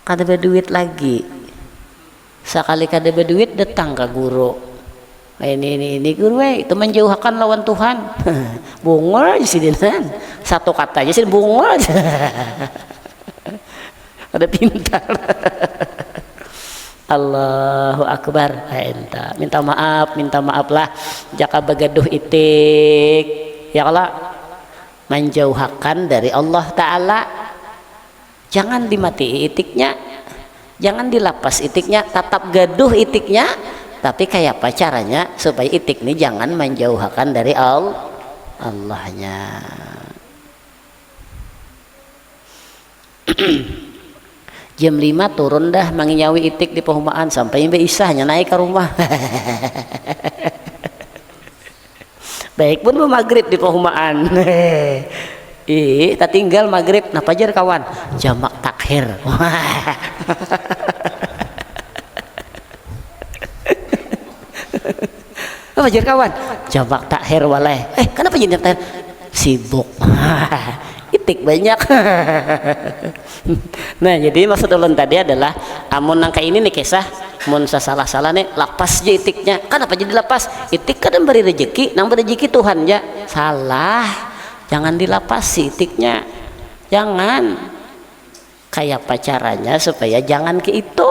[SPEAKER 1] kada berduit lagi sekali kada berduit datang ke guru ini guru itu menjauhkan lawan Tuhan bungol aja sih dinan satu kata aja sih bungol aja ada pintar Allahu Akbar enta minta maaf lah jaka begaduh itik ya kalau menjauhkan dari Allah Ta'ala. Jangan dimati itiknya, jangan dilapas itiknya, tetap gaduh itiknya, tapi kayak apa caranya supaya itik ini jangan menjauhkan dari Allahnya. Jam 5 turun dah manginyawi itik di perumahan sampai Mbak Isahnya naik ke rumah. Baik pun maghrib di perumahan. Tak tinggal maghrib nah pajar kawan jamak takhir Apa jar kawan? Jabak takhir waleh. Kenapa jadi takhir? Sibuk. Itik banyak. Nah, jadi maksud ulun tadi adalah amun nangka ini nih kisah mun salah-salah nih lapas je itiknya. Kenapa jadi lapas? Itik kadang beri rezeki, nang beri rezeki Tuhan ya. Salah. Jangan dilapas si itiknya. Jangan. Kayak apa caranya supaya jangan ke itu?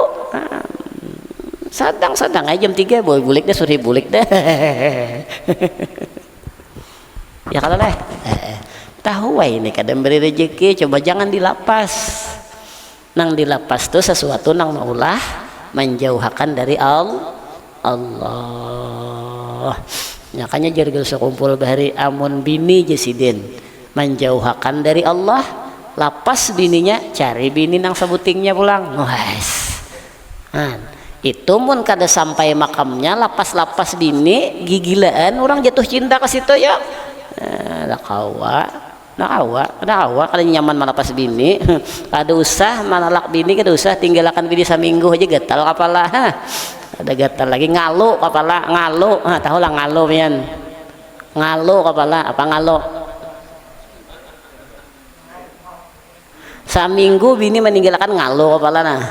[SPEAKER 1] Sadang-sadang aja jam 3 boleh bulik deh, suri bulik deh. Ya kalau deh tahu ini kadang beri rezeki, coba jangan dilapas. Nang dilapas tuh sesuatu nang maulah menjauhkan dari Allah. Makanya jargel sekumpul bahari amun bini jesidin menjauhkan dari Allah, lapas bininya cari bini nang sebutingnya pulang. Itu mun kada sampai makamnya lapas-lapas bini gigilaan orang jatuh cinta ke situ ya. Nakawa kada nyaman malapas bini. Kada usah manalak bini, kada usah tinggalkan bini saminggu aja gatal kepala. Ada gatal lagi ngalu kepala, ngalu. Tahu lah ngalu pian. Ngalu kepala, apa ngalu? Saminggu bini meninggalkan ngalu kepala nah.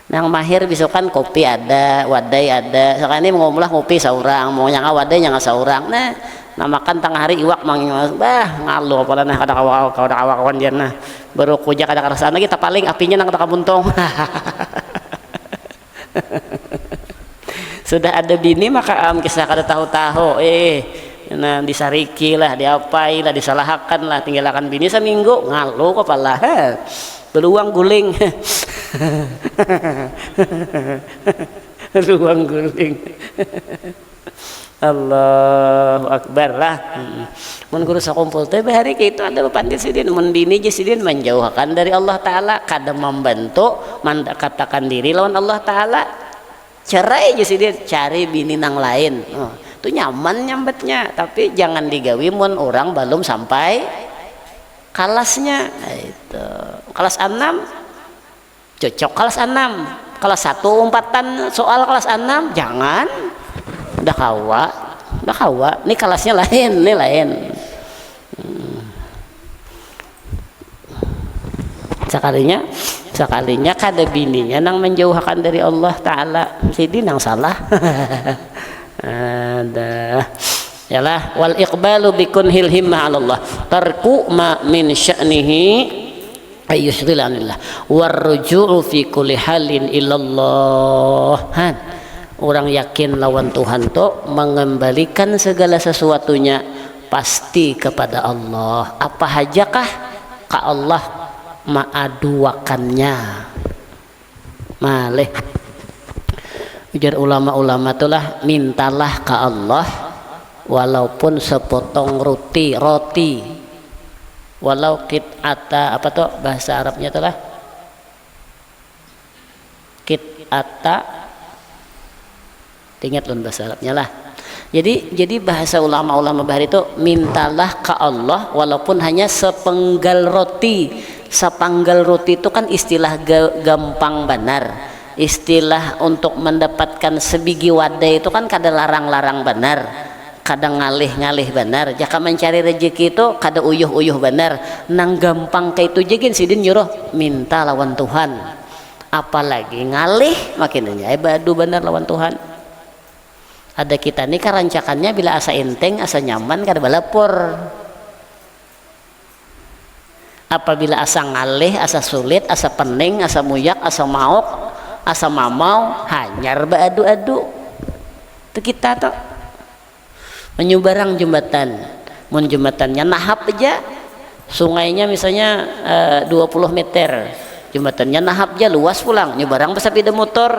[SPEAKER 1] Nang mahir besokan kopi ada, wadai ada. Sekarang ini mau mulah kopi saurang, mau nyangka wadai nyangka saurang. Nah, makan tengah hari iwak mangingas, ngalu apalah nah kada kawan dia nah. Baru kuja kada kerasaan lagi, paling apinya nang kabuntung. Sudah ada bini maka kisah kada tahu-tahu. Nah disariki lah, diapai lah, disalahkan lah, tinggalkan bini seminggu ngalu kepala. Beruang guling. Ruang guling. Allahu Akbar lah. Mun guru sakumpul teh bahari kitu ada pandit sidin mun bini je sidin menjauhkan dari Allah taala, kada membantu mendekatkan diri lawan Allah taala. Cerai je sidin, cari bini nang lain. Itu nyaman nyambetnya, tapi jangan digawi mun orang belum sampai kelasnya. Itu kelas 6 cocok kelas 6, kelas 1 umpatan soal kelas 6 jangan. Udah kawa ini kelasnya lain, ini lain. Sekalinya kada bininya nang menjauhkan dari Allah taala, jadi nang salah. Ada yalah wal iqbalu bikunhil himmah 'ala Allah tarku ma min sya'nihi ayyusghilanillah warruju'u fi kulli halin ilallah. Orang yakin lawan Tuhan tuh mengembalikan segala sesuatunya pasti kepada Allah. Apa hajakah ka Allah maaduakannya malih. Ujar ulama-ulama itulah mintalah ke Allah walaupun sepotong roti walau kit'ata apa tuh bahasa Arabnya itulah kit'ata, ingat lun bahasa Arabnya lah. Jadi bahasa ulama-ulama bahari itu mintalah ke Allah walaupun hanya sepenggal roti. Sepanggal roti itu kan istilah gampang benar. Istilah untuk mendapatkan sebiji wadai itu kan kada larang-larang benar, kada ngalih-ngalih benar. Jika mencari rezeki itu kada uyuh-uyuh benar. Nang gampang kayak itu jegin sidin nyuruh minta lawan Tuhan. Apalagi ngalih makinnya badu benar lawan Tuhan. Ada kita nih karancakannya bila asa enteng, asa nyaman kada balapor. Apabila asa ngalih, asa sulit, asa pening, asa muyak, asa maok, asa mamau, hanyar baadu-adu. Itu kita tuh menyubarang jembatan. Mun jembatannya nahap aja, sungainya misalnya 20 meter, jembatannya nahap aja luas pulang, nyubarang sepeda motor.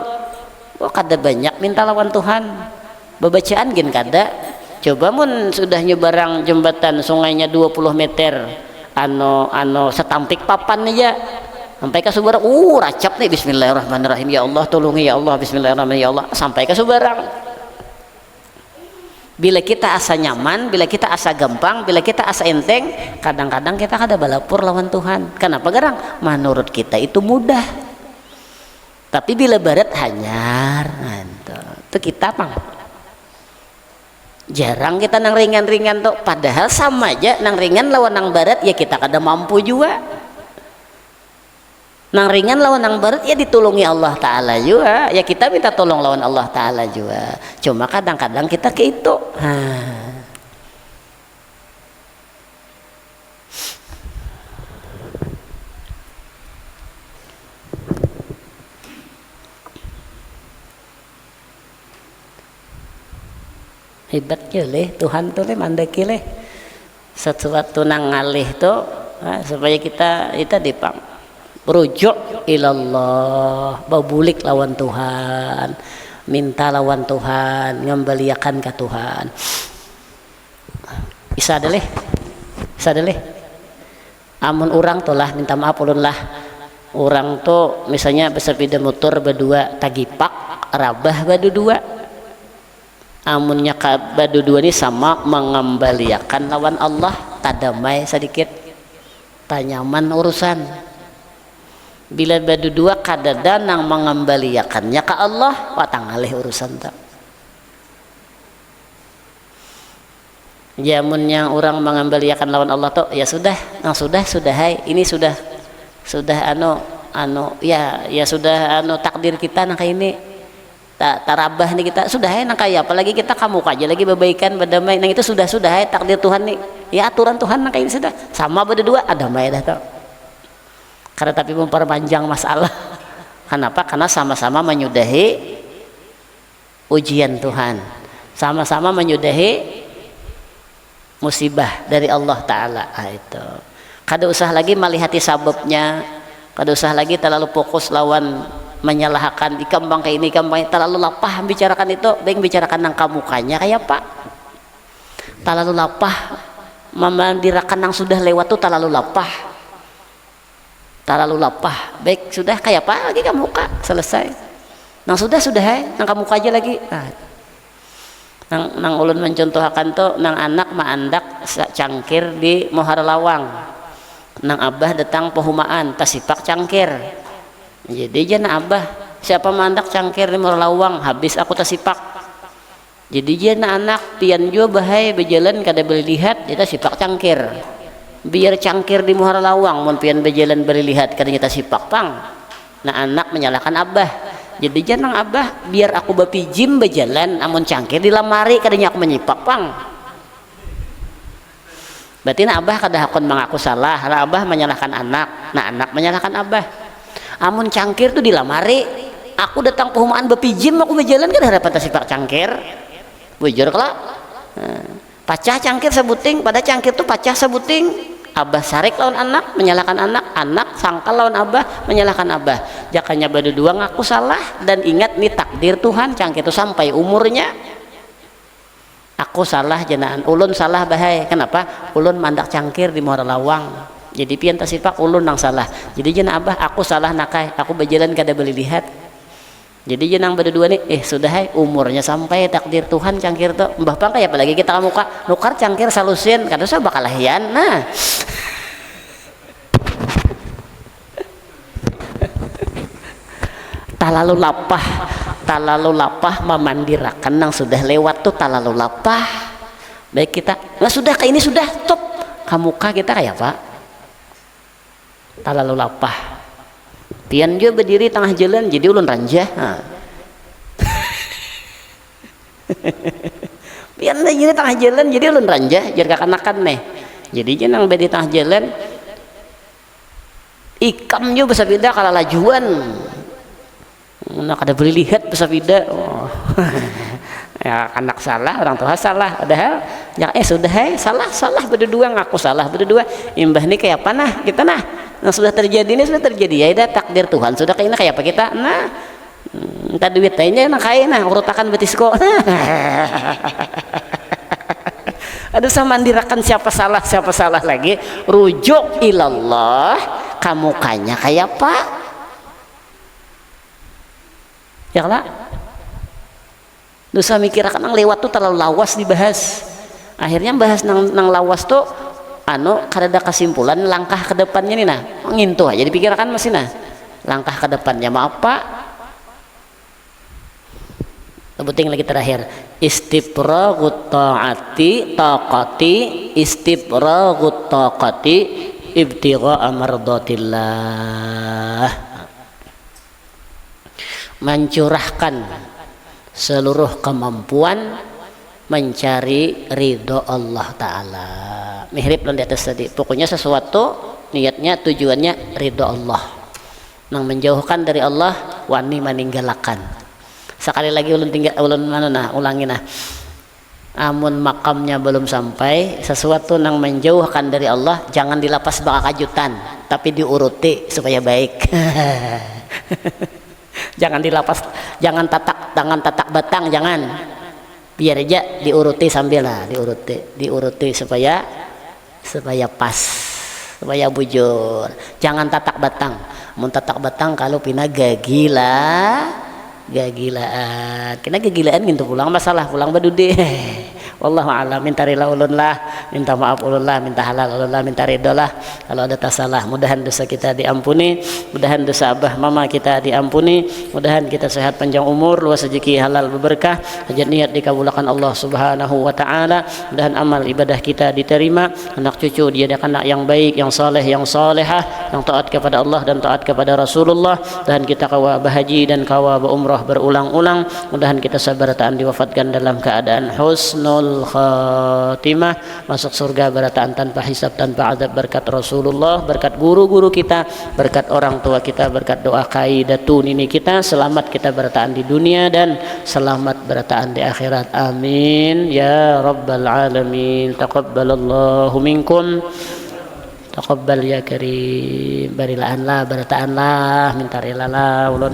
[SPEAKER 1] Kada banyak minta lawan Tuhan. Babacaan gin kada. Coba mun sudah nyebarang jembatan sungainya 20 meter, setampik papan aja sampai ke Subarang, racap nih bismillahirrahmanirrahim, ya Allah tolongi ya Allah, bismillahirrahmanirrahim ya Allah, sampai ke Subarang. Bila kita asa nyaman, bila kita asa gampang, bila kita asa enteng, kadang-kadang kita kada balapur lawan Tuhan. Kenapa garang? Menurut kita itu mudah, tapi bila barat hanyar itu kita pang jarang kita nang ringan-ringan tuh, padahal sama aja nang ringan lawan nang berat ya kita kada mampu juga. Nang ringan lawan nang berat ya ditolongi Allah Ta'ala juga, ya kita minta tolong lawan Allah Ta'ala juga, cuma kadang-kadang kita ke itu. Hebatnya leh Tuhan tuh leh mandaki leh sesuatu nang ngalih tuh supaya kita dipang rujuk ilallah, babulik lawan Tuhan, minta lawan Tuhan, ngembaliakan ke Tuhan. Isa deh amun orang tuh lah minta maaf ulun lah, orang tuh misalnya bersepeda motor berdua tagipak rabah berdua, amunnya badu dua ini sama mengembaliakan lawan Allah, tadamai sedikit tanyaman urusan. Bila badu dua kadada nang mengembaliakannya ke Allah, watangalih urusan tak. Jamun yang orang mengembaliakan lawan Allah tuh ya sudah, nang sudah hai, ini sudah ya sudah takdir kita nang kayak ini. Tarabah nih kita sudah nang kaya apalagi kita kamu aja lagi berbaikan berdamai nang itu sudah takdir Tuhan nih ya, aturan Tuhan nang kayak ini sudah sama berdua damai dah tuh. Karena tapi memperpanjang masalah. Kenapa? Karena sama-sama menyudahi ujian Tuhan, sama-sama menyudahi musibah dari Allah Ta'ala. Itu kada usah lagi melihati sababnya, kada usah lagi terlalu fokus lawan menyalahkan ikambang kayak ini ikambang, terlalu lapah bicarakan itu, baik bicarakan nang kamukanya kayak pak, terlalu lapah memandirakan nang sudah lewat tuh terlalu lapah, baik sudah kayak apa lagi kamu muka selesai, nang sudah nang kamu muka aja lagi. Nang ulun mencontohkan tuh nang anak maandak cangkir di Mohar Lawang, nang abah datang pehumaan tasipak cangkir. Jadi jana abah siapa mandak cangkir di Morlawang habis aku tasipak. Jadi jana anak pian jua bahaya berjalan kada boleh lihat kita sipak cangkir. Biar cangkir di Morlawang mun pian berjalan boleh lihat kada kita sipak pang. Nah anak menyalahkan abah. Jadi jana abah biar aku bapijim berjalan amun cangkir di lamari kadanya aku menyipak pang. Berarti na abah kada hakon mengaku salah, nah abah menyalahkan anak, nah anak menyalahkan abah. Amun cangkir tuh dilamari, aku datang pehumaan bepijim aku berjalan kan harapan tasipak cangkir bujur kelak pacah cangkir sebuting, pada cangkir tuh pacah sebuting, abah sarik lawan anak menyalahkan anak sangkal lawan abah menyalahkan abah. Jakanya berdua ngaku salah dan ingat nih takdir Tuhan, cangkir itu sampai umurnya aku salah jenaan ulun salah bahaya. Kenapa? Ulun mandak cangkir di Muara Lawang, jadi pian tasipak ulun nang salah. Jadi jenah abah aku salah nakai, aku berjalan kada boleh lihat. Jadi jenang berdua nih sudah umurnya sampai takdir Tuhan cangkir tuh mbah pang kayak apalagi kita muka nukar cangkir salusin kada usah bakal lahian. Nah talalu lapah memandirakan nang sudah lewat tuh talalu lapah. Baik kita nggak sudah kayak ini sudah top kamuka kita kayak apa talalu lapah. Pian juga berdiri tengah jalan jadi ulun ranjah. Pian berdiri tengah jalan jadi ulun ranjah jadi kakanakan nih. Jadi jenang berdiri tengah jalan ikam juga bisa beda kalau lajuan. Nak ada beli lihat bisa beda. Ya anak salah orang tua salah padahal ya sudah salah berdua ngaku salah berdua imbah nih kayak apa nah kita nah yang sudah terjadi ini sudah terjadi ya udah takdir Tuhan sudah kayak kayak apa kita nah minta duit aja nah kayak nah urutakan betisko ada sama mandirakan siapa salah lagi rujuk ilallah kamu kanya kayak apa ya lah dosa mikirakan nang lewat tuh terlalu lawas dibahas akhirnya bahas nang lawas tuh kada kesimpulan langkah ke depannya nih nah ngintu aja dipikirkan masih nah langkah ke depannya mau apa Sebuting lagi terakhir, istifragut ta'ati taqati, istifragut taqati ibtigha'a mardatillah. Mencurahkan seluruh kemampuan mencari ridho Allah Ta'ala. Mihrib di atas tadi, pokoknya sesuatu niatnya tujuannya ridho Allah, nang menjauhkan dari Allah wani meninggalkan. Sekali lagi ulangi nah, amun makamnya belum sampai, sesuatu nang menjauhkan dari Allah jangan dilapas baka kajutan, tapi diuruti supaya baik. Jangan dilapas, jangan tatak batang, jangan, biar aja diuruti sambil lah, diuruti supaya pas, supaya bujur. Jangan tatak batang, mun tatak batang kalau pina gagilaan, kena kegilaan gitu, pulang masalah, pulang badude. Wallahu a'lam. Minta rila ulun lah, minta maaf ulun lah, minta halal ulun lah, minta ridho lah kalau ada salah. Mudahan dosa kita diampuni, mudahan dosa abah mama kita diampuni, mudahan kita sehat panjang umur, luas rezeki, halal berberkah, hajat niat dikabulkan Allah Subhanahu wa taala, mudahan amal ibadah kita diterima, anak cucu dijadikan anak yang baik, yang saleh, yang salehah, yang taat kepada Allah dan taat kepada Rasulullah, dan kita kawa bahaji dan kawa umrah berulang-ulang, mudahan kita sabar taat diwafatkan dalam keadaan husnul khatimah, masuk surga barataan tanpa hisab, tanpa azab, berkat Rasulullah, berkat guru-guru kita, berkat orang tua kita, berkat doa kaidatun ini kita, selamat kita barataan di dunia dan selamat barataan di akhirat. Amin ya rabbal alamin. Taqabbalallahu minkum, taqabbal ya karim. Barilaan lah, barataan lah, minta rela lah ulun.